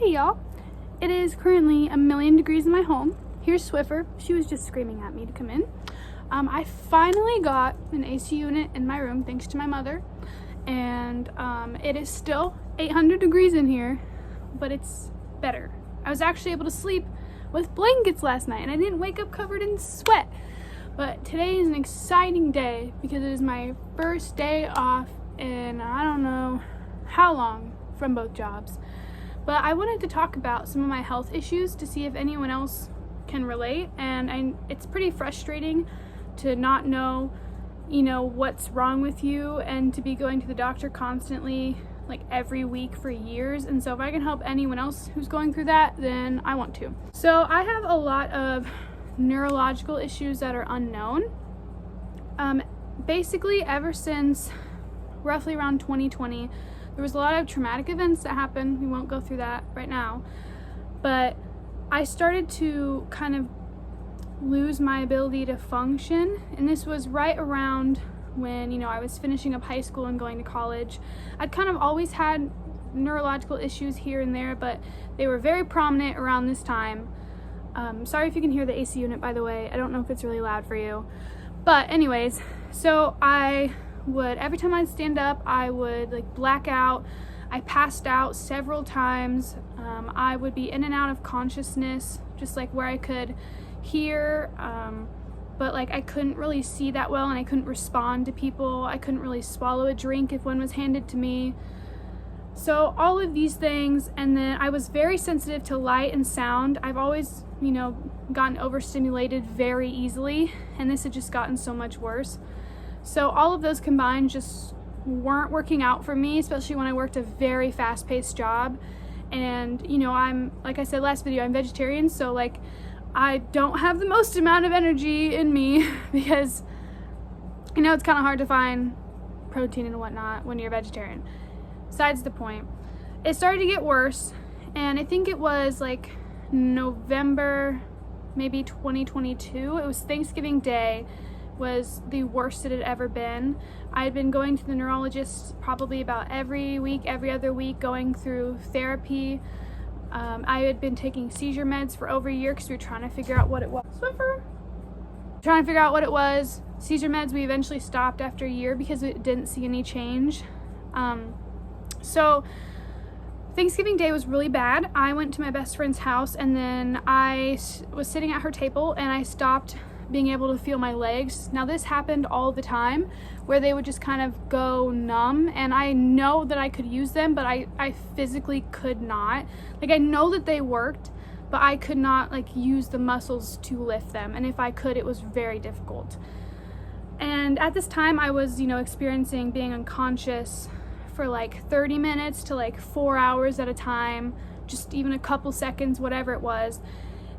Hey y'all, it is currently a million degrees in my home. Here's Swiffer. She was just screaming at me to come in. I finally got an AC unit in my room thanks to my mother, and it is still 800 degrees in here, but it's better. I was actually able to sleep with blankets last night and I didn't wake up covered in sweat. But today is an exciting day because it is my first day off in I don't know how long from both jobs. But I wanted to talk about some of my health issues to see if anyone else can relate, and it's pretty frustrating to not know, what's wrong with you and to be going to the doctor constantly, like every week for years. And so if I can help anyone else who's going through that, then I want to. So I have a lot of neurological issues that are unknown. Basically ever since roughly around 2020, there was a lot of traumatic events that happened. We won't go through that right now, but I started to kind of lose my ability to function, and this was right around when I was finishing up high school and going to college. I'd kind of always had neurological issues here and there, but they were very prominent around this time. Sorry if you can hear the AC unit, by the way. I don't know if it's really loud for you, but anyways, so every time I'd stand up, I would black out. I passed out several times. I would be in and out of consciousness, just where I could hear, but I couldn't really see that well, and I couldn't respond to people. I couldn't really swallow a drink if one was handed to me. So all of these things, and then I was very sensitive to light and sound. I've always, gotten overstimulated very easily, and this had just gotten so much worse. So all of those combined just weren't working out for me, especially when I worked a very fast-paced job. And I'm, like I said last video, I'm vegetarian, so I don't have the most amount of energy in me because it's kind of hard to find protein and whatnot when you're a vegetarian. Besides the point, it started to get worse, and I think it was November, maybe 2022. It was Thanksgiving Day, was the worst it had ever been. I had been going to the neurologist probably about every week, every other week, going through therapy. I had been taking seizure meds for over a year because we were trying to figure out what it was. Swiffer! Trying to figure out what it was. Seizure meds we eventually stopped after a year because we didn't see any change. So Thanksgiving Day was really bad. I went to my best friend's house, and then I was sitting at her table and I stopped being able to feel my legs. Now this happened all the time, where they would just kind of go numb, and I know that I could use them, but I physically could not. I know that they worked, but I could not use the muscles to lift them, and if I could, it was very difficult. And at this time I was experiencing being unconscious for 30 minutes to 4 hours at a time, just even a couple seconds, whatever it was.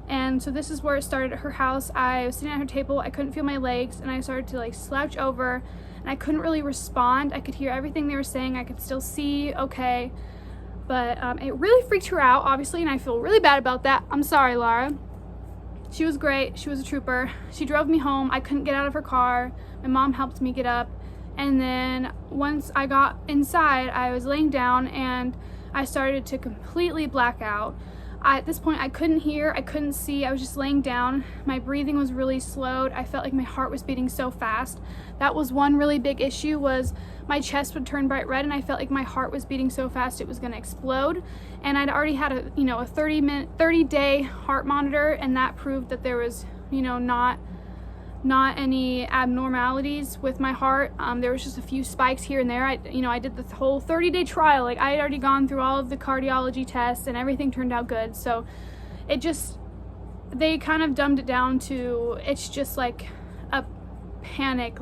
And so this is where it started at her house. I was sitting at her table, I couldn't feel my legs, and I started to slouch over, and I couldn't really respond. I could hear everything they were saying, I could still see okay, but it really freaked her out, obviously, and I feel really bad about that. I'm sorry, Laura. She was great, she was a trooper. She drove me home, I couldn't get out of her car, my mom helped me get up, and then once I got inside, I was laying down and I started to completely black out. At this point, I couldn't hear, I couldn't see, I was just laying down. My breathing was really slowed. I felt like my heart was beating so fast. That was one really big issue, was my chest would turn bright red, and I felt like my heart was beating so fast it was gonna explode. And I'd already had a 30-day heart monitor, and that proved that there was not any abnormalities with my heart. There was just a few spikes here and there. I did the whole 30-day trial. I had already gone through all of the cardiology tests and everything turned out good. So they kind of dumbed it down to, it's just a panic,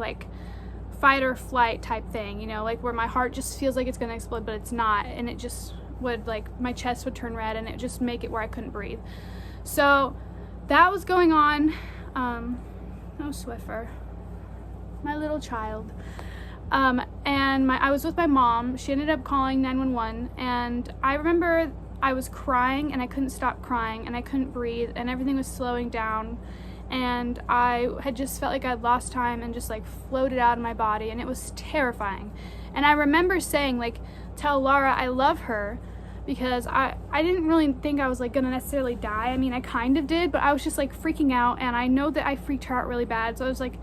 fight or flight type thing, where my heart just feels like it's gonna explode, but it's not. And it just would, my chest would turn red, and it just make it where I couldn't breathe. So that was going on. Oh, Swiffer, my little child. And I was with my mom. She ended up calling 911, and I remember I was crying, and I couldn't stop crying, and I couldn't breathe, and everything was slowing down, and I had just felt like I'd lost time and just floated out of my body, and it was terrifying. And I remember saying, tell Laura I love her, because I didn't really think I was like gonna necessarily die. I mean, I kind of did, but I was just like freaking out, and I know that I freaked her out really bad. So I was like,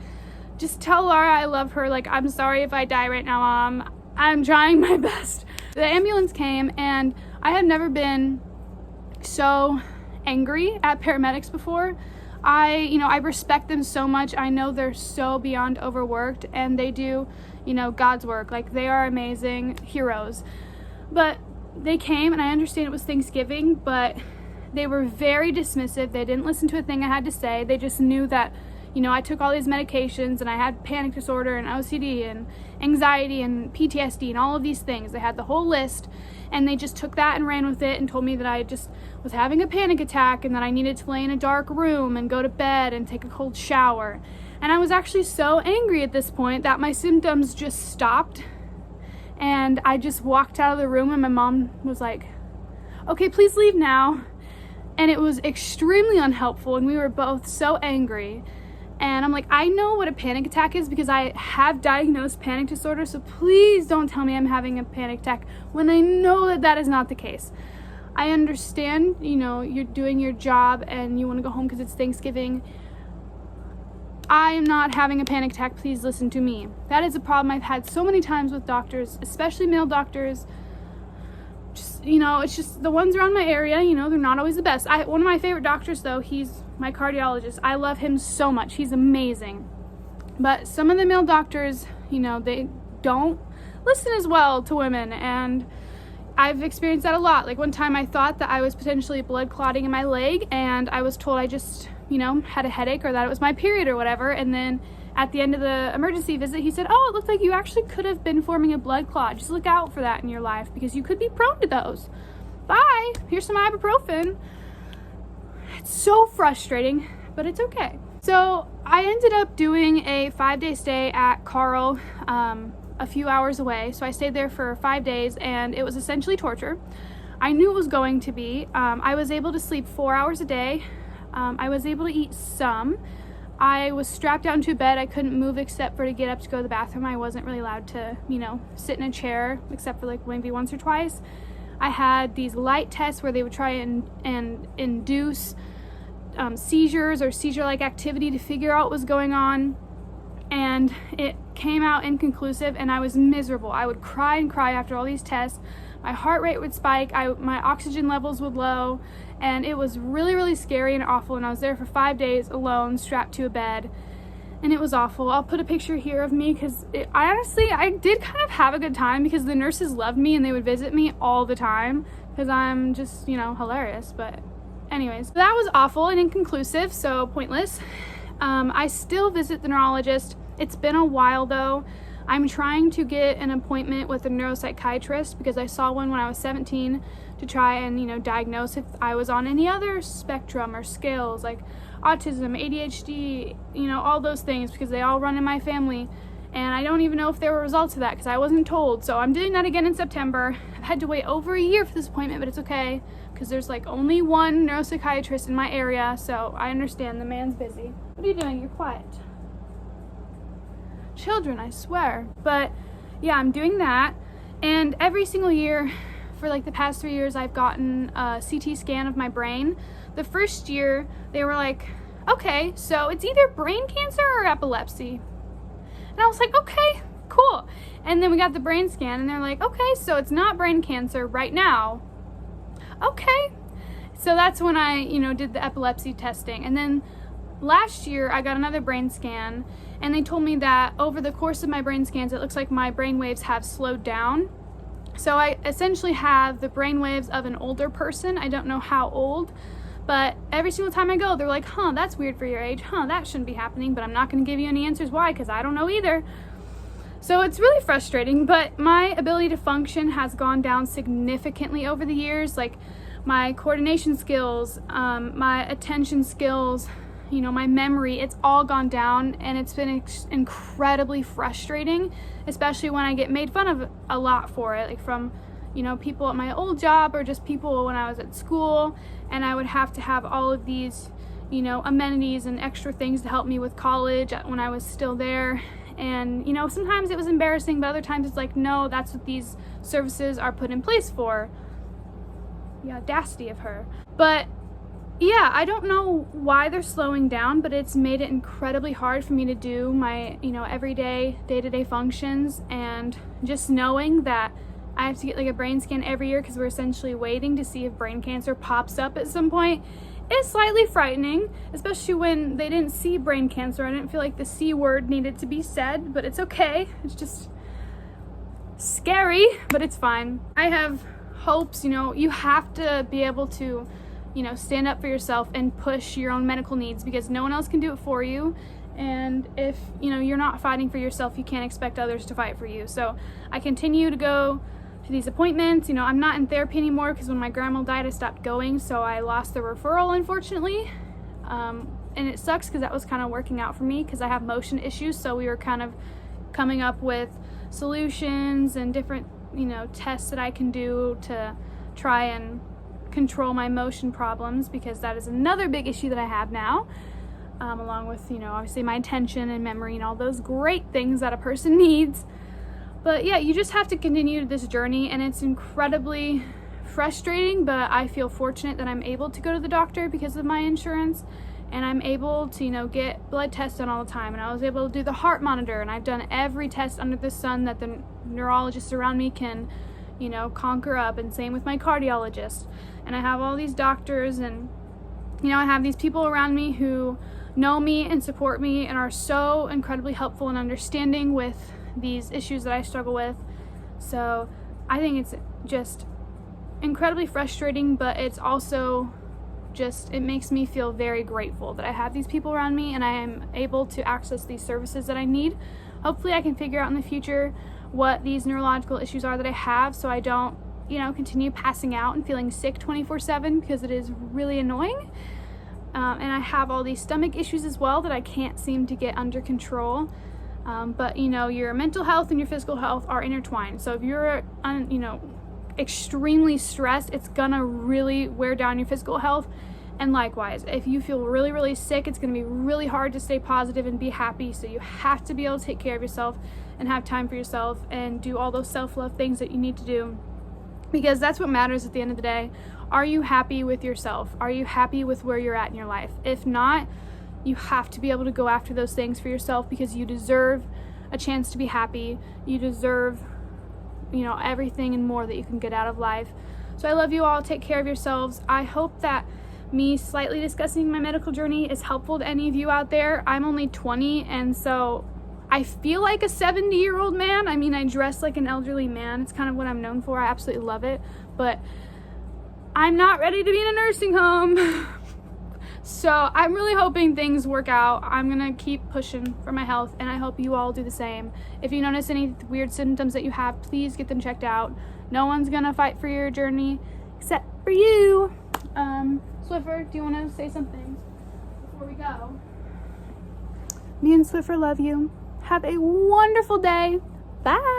just tell Laura I love her. Like, I'm sorry if I die right now, Mom. I'm trying my best. The ambulance came, and I have never been so angry at paramedics before. I respect them so much. I know they're so beyond overworked, and they do, God's work. Like, they are amazing heroes. But they came, and I understand it was Thanksgiving, but they were very dismissive. They didn't listen to a thing I had to say. They just knew that, I took all these medications, and I had panic disorder and OCD and anxiety and PTSD and all of these things. They had the whole list, and they just took that and ran with it and told me that I just was having a panic attack and that I needed to lay in a dark room and go to bed and take a cold shower. And I was actually so angry at this point that my symptoms just stopped, and I just walked out of the room, and my mom was like, okay, please leave now. And it was extremely unhelpful, and we were both so angry. And I'm like, I know what a panic attack is because I have diagnosed panic disorder, so please don't tell me I'm having a panic attack when I know that that is not the case. I understand, you're doing your job and you want to go home because it's Thanksgiving. I am not having a panic attack. Please listen to me. That is a problem I've had so many times with doctors, especially male doctors. Just, it's just the ones around my area, they're not always the best. One of my favorite doctors, though, he's my cardiologist. I love him so much. He's amazing. But some of the male doctors, they don't listen as well to women, and I've experienced that a lot. Like, one time I thought that I was potentially blood clotting in my leg, and I was told I just, had a headache or that it was my period or whatever. And then at the end of the emergency visit, he said, oh, it looks like you actually could have been forming a blood clot. Just look out for that in your life because you could be prone to those. Bye. Here's some ibuprofen. It's so frustrating, but it's okay. So I ended up doing a 5-day stay at Carle, a few hours away. So I stayed there for 5 days, and it was essentially torture. I knew it was going to be. I was able to sleep 4 hours a day. I was able to eat some. I was strapped down to a bed. I couldn't move except for to get up to go to the bathroom. I wasn't really allowed to, sit in a chair except for like maybe once or twice. I had these light tests where they would try and induce seizures or seizure-like activity to figure out what was going on. And it came out inconclusive, and I was miserable. I would cry and cry after all these tests. My heart rate would spike. My oxygen levels would low, and it was really, really scary and awful. And I was there for 5 days alone, strapped to a bed, and it was awful. I'll put a picture here of me because I did kind of have a good time because the nurses loved me and they would visit me all the time because I'm just, hilarious. But anyways, that was awful and inconclusive, so pointless. I still visit the neurologist. It's been a while though. I'm trying to get an appointment with a neuropsychiatrist because I saw one when I was 17 to try and, diagnose if I was on any other spectrum or scales like autism, ADHD, all those things because they all run in my family. And I don't even know if there were results of that because I wasn't told. So I'm doing that again in September. I've had to wait over a year for this appointment, but it's okay because there's like only one neuropsychiatrist in my area. So I understand the man's busy. What are you doing? You're quiet. Children, I swear. But yeah, I'm doing that. And every single year for like the past 3 years, I've gotten a CT scan of my brain. The first year, they were like, okay, so it's either brain cancer or epilepsy. And I was like, okay, cool. And then we got the brain scan, and they're like, okay, so it's not brain cancer right now. Okay. So that's when I, did the epilepsy testing. And then last year, I got another brain scan, and they told me that over the course of my brain scans, it looks like my brain waves have slowed down. So I essentially have the brain waves of an older person. I don't know how old, but every single time I go, they're like, that's weird for your age. That shouldn't be happening, but I'm not going to give you any answers why, because I don't know either. So it's really frustrating, but my ability to function has gone down significantly over the years. Like my coordination skills, my attention skills, my memory, it's all gone down, and it's been incredibly frustrating, especially when I get made fun of a lot for it, like from, people at my old job or just people when I was at school, and I would have to have all of these, amenities and extra things to help me with college when I was still there. And, sometimes it was embarrassing, but other times it's like, no, that's what these services are put in place for. The audacity of her. But yeah, I don't know why they're slowing down, but it's made it incredibly hard for me to do my, everyday, day-to-day functions. And just knowing that I have to get like a brain scan every year because we're essentially waiting to see if brain cancer pops up at some point is slightly frightening, especially when they didn't see brain cancer. I didn't feel like the C word needed to be said, but it's okay. It's just scary, but it's fine. I have hopes. You have to be able to stand up for yourself and push your own medical needs, because no one else can do it for you. And if you're not fighting for yourself, you can't expect others to fight for you. So I continue to go to these appointments. I'm not in therapy anymore because when my grandma died, I stopped going, so I lost the referral, unfortunately. And it sucks because that was kind of working out for me because I have motion issues, so we were kind of coming up with solutions and different tests that I can do to try and control my motion problems, because that is another big issue that I have now, along with obviously my attention and memory and all those great things that a person needs. But yeah, you just have to continue this journey, and it's incredibly frustrating, but I feel fortunate that I'm able to go to the doctor because of my insurance, and I'm able to get blood tests done all the time, and I was able to do the heart monitor, and I've done every test under the sun that the neurologists around me can conquer up, and same with my cardiologist. And I have all these doctors, and I have these people around me who know me and support me and are so incredibly helpful and understanding with these issues that I struggle with. So I think it's just incredibly frustrating, but it's also it makes me feel very grateful that I have these people around me and I am able to access these services that I need. Hopefully I can figure out in the future what these neurological issues are that I have, so I don't continue passing out and feeling sick 24/7, because it is really annoying. And I have all these stomach issues as well that I can't seem to get under control. But your mental health and your physical health are intertwined. So if you're extremely stressed, it's gonna really wear down your physical health. And likewise, if you feel really, really sick, it's gonna be really hard to stay positive and be happy. So you have to be able to take care of yourself and have time for yourself and do all those self-love things that you need to do, because that's what matters at the end of the day. Are you happy with yourself? Are you happy with where you're at in your life? If not, you have to be able to go after those things for yourself, because you deserve a chance to be happy. You deserve, everything and more that you can get out of life. So I love you all. Take care of yourselves. I hope that me slightly discussing my medical journey is helpful to any of you out there. I'm only 20, and so I feel like a 70-year-old man. I mean, I dress like an elderly man. It's kind of what I'm known for. I absolutely love it. But I'm not ready to be in a nursing home. So I'm really hoping things work out. I'm gonna keep pushing for my health, and I hope you all do the same. If you notice any weird symptoms that you have, please get them checked out. No one's gonna fight for your journey except for you. Swiffer, do you want to say something before we go? Me and Swiffer love you. Have a wonderful day. Bye.